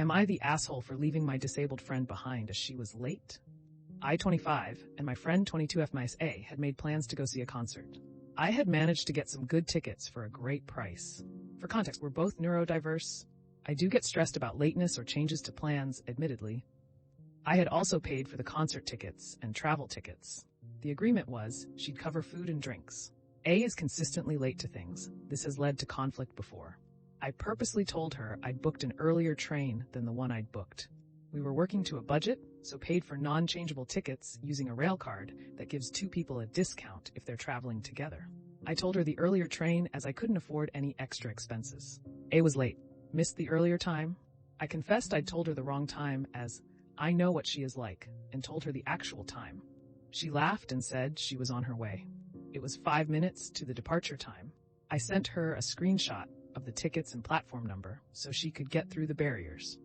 Am I the asshole for leaving my disabled friend behind as she was late? I, 25, and my friend 22F-A had made plans to go see a concert. I had managed to get some good tickets for a great price. For context, we're both neurodiverse. I do get stressed about lateness or changes to plans, admittedly. I had also paid for the concert tickets and travel tickets. The agreement was she'd cover food and drinks. A is consistently late to things. This has led to conflict before. I purposely told her I'd booked an earlier train than the one I'd booked. We were working to a budget, so paid for non-changeable tickets using a rail card that gives two people a discount if they're traveling together. I told her the earlier train as I couldn't afford any extra expenses. A was late, missed the earlier time. I confessed I'd told her the wrong time as I know what she is like, and told her the actual time. She laughed and said she was on her way. It was 5 minutes to the departure time. I sent her a screenshot of the tickets and platform number so she could get through the barriers,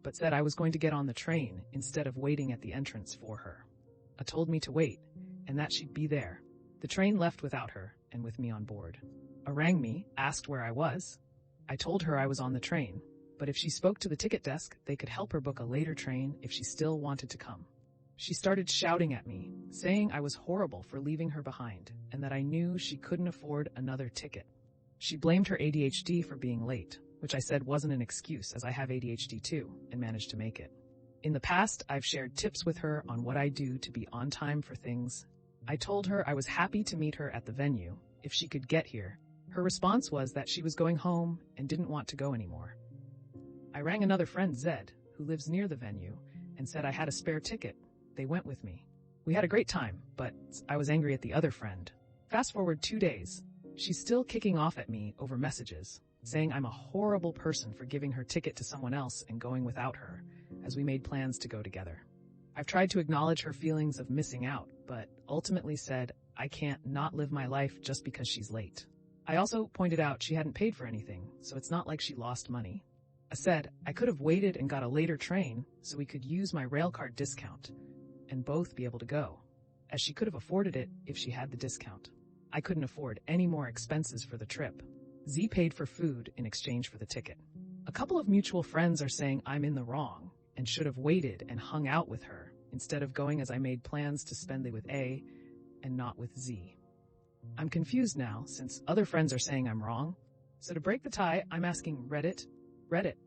but said I was going to get on the train instead of waiting at the entrance for her. Told me to wait and that she'd be there. The train left without her and with me on board. Rang me, asked where I was. I told her I was on the train, but if she spoke to the ticket desk, they could help her book a later train if she still wanted to come. She started shouting at me, saying I was horrible for leaving her behind and that I knew she couldn't afford another ticket. She blamed her ADHD for being late, which I said wasn't an excuse as I have ADHD too and managed to make it. In the past, I've shared tips with her on what I do to be on time for things. I told her I was happy to meet her at the venue if she could get here. Her response was that she was going home and didn't want to go anymore. I rang another friend, Zed, who lives near the venue, and said I had a spare ticket. They went with me. We had a great time, but I was angry at the other friend. Fast forward 2 days. She's still kicking off at me over messages, saying I'm a horrible person for giving her ticket to someone else and going without her, as we made plans to go together. I've tried to acknowledge her feelings of missing out, but ultimately said I can't not live my life just because she's late. I also pointed out she hadn't paid for anything, so it's not like she lost money. I said I could have waited and got a later train so we could use my railcard discount and both be able to go, as she could have afforded it if she had the discount. I couldn't afford any more expenses for the trip. Z paid for food in exchange for the ticket. A couple of mutual friends are saying I'm in the wrong and should have waited and hung out with her instead of going as I made plans to spend the day with A and not with Z. I'm confused now since other friends are saying I'm wrong. So to break the tie, I'm asking Reddit,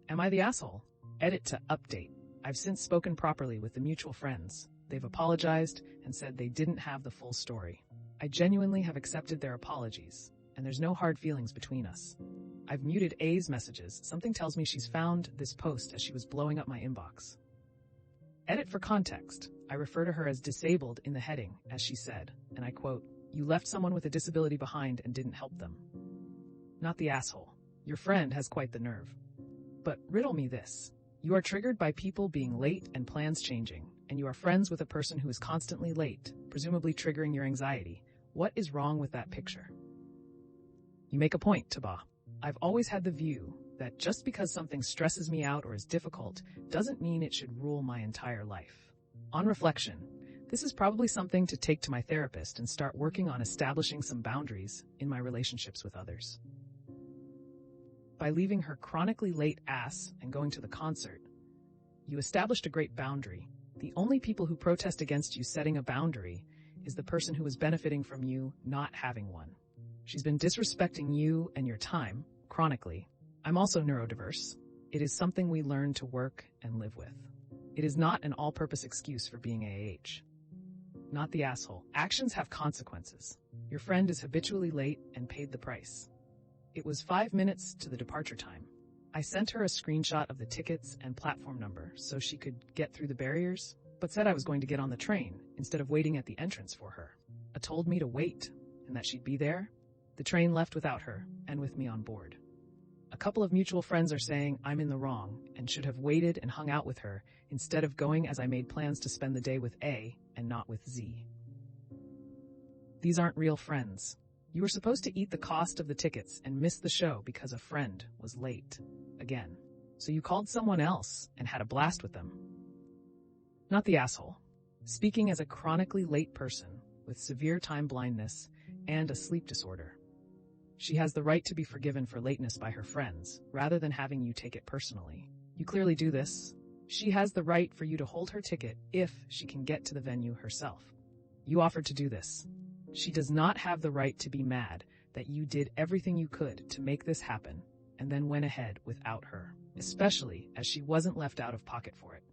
am I the asshole? Edit to update. I've since spoken properly with the mutual friends. They've apologized and said they didn't have the full story. I genuinely have accepted their apologies, and there's no hard feelings between us. I've muted A's messages. Something tells me she's found this post as she was blowing up my inbox. Edit for context. I refer to her as disabled in the heading, as she said, and I quote, "You left someone with a disability behind and didn't help them." Not the asshole. Your friend has quite the nerve. But riddle me this. You are triggered by people being late and plans changing, and you are friends with a person who is constantly late, presumably triggering your anxiety. What is wrong with that picture? You make a point, Taba. I've always had the view that just because something stresses me out or is difficult doesn't mean it should rule my entire life. On reflection, this is probably something to take to my therapist and start working on establishing some boundaries in my relationships with others. By leaving her chronically late ass and going to the concert, you established a great boundary. The only people who protest against you setting a boundary is the person who is benefiting from you not having one. She's been disrespecting you and your time, chronically. I'm also neurodiverse. It is something we learn to work and live with. It is not an all-purpose excuse for being AH. Not the asshole. Actions have consequences. Your friend is habitually late and paid the price. It was 5 minutes to the departure time. I sent her a screenshot of the tickets and platform number so she could get through the barriers, but said I was going to get on the train instead of waiting at the entrance for her. Told me to wait and that she'd be there. The train left without her and with me on board. A couple of mutual friends are saying I'm in the wrong and should have waited and hung out with her instead of going as I made plans to spend the day with A and not with Z. These aren't real friends. You were supposed to eat the cost of the tickets and miss the show because a friend was late. Again. So you called someone else and had a blast with them. Not the asshole. Speaking as a chronically late person with severe time blindness and a sleep disorder. She has the right to be forgiven for lateness by her friends, rather than having you take it personally. You clearly do this. She has the right for you to hold her ticket if she can get to the venue herself. You offered to do this. She does not have the right to be mad that you did everything you could to make this happen and then went ahead without her, especially as she wasn't left out of pocket for it.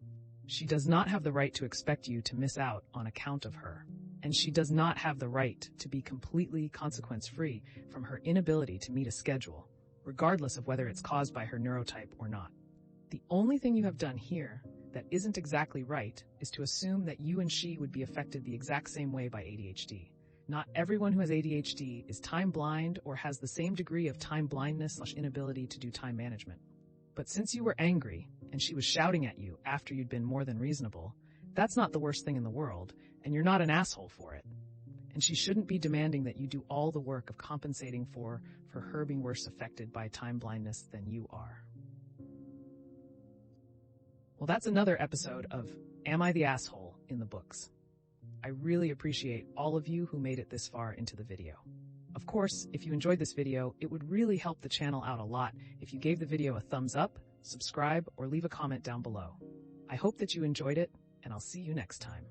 She does not have the right to expect you to miss out on account of her, and she does not have the right to be completely consequence-free from her inability to meet a schedule, regardless of whether it's caused by her neurotype or not. The only thing you have done here that isn't exactly right is to assume that you and she would be affected the exact same way by ADHD. Not everyone who has ADHD is time blind or has the same degree of time blindness/inability to do time management. But since you were angry and she was shouting at you after you'd been more than reasonable, that's not the worst thing in the world, and you're not an asshole for it. And she shouldn't be demanding that you do all the work of compensating for her being worse affected by time blindness than you are. Well, that's another episode of Am I the Asshole in the books. I really appreciate all of you who made it this far into the video. Of course, if you enjoyed this video, it would really help the channel out a lot if you gave the video a thumbs up, subscribe, or leave a comment down below. I hope that you enjoyed it, and I'll see you next time.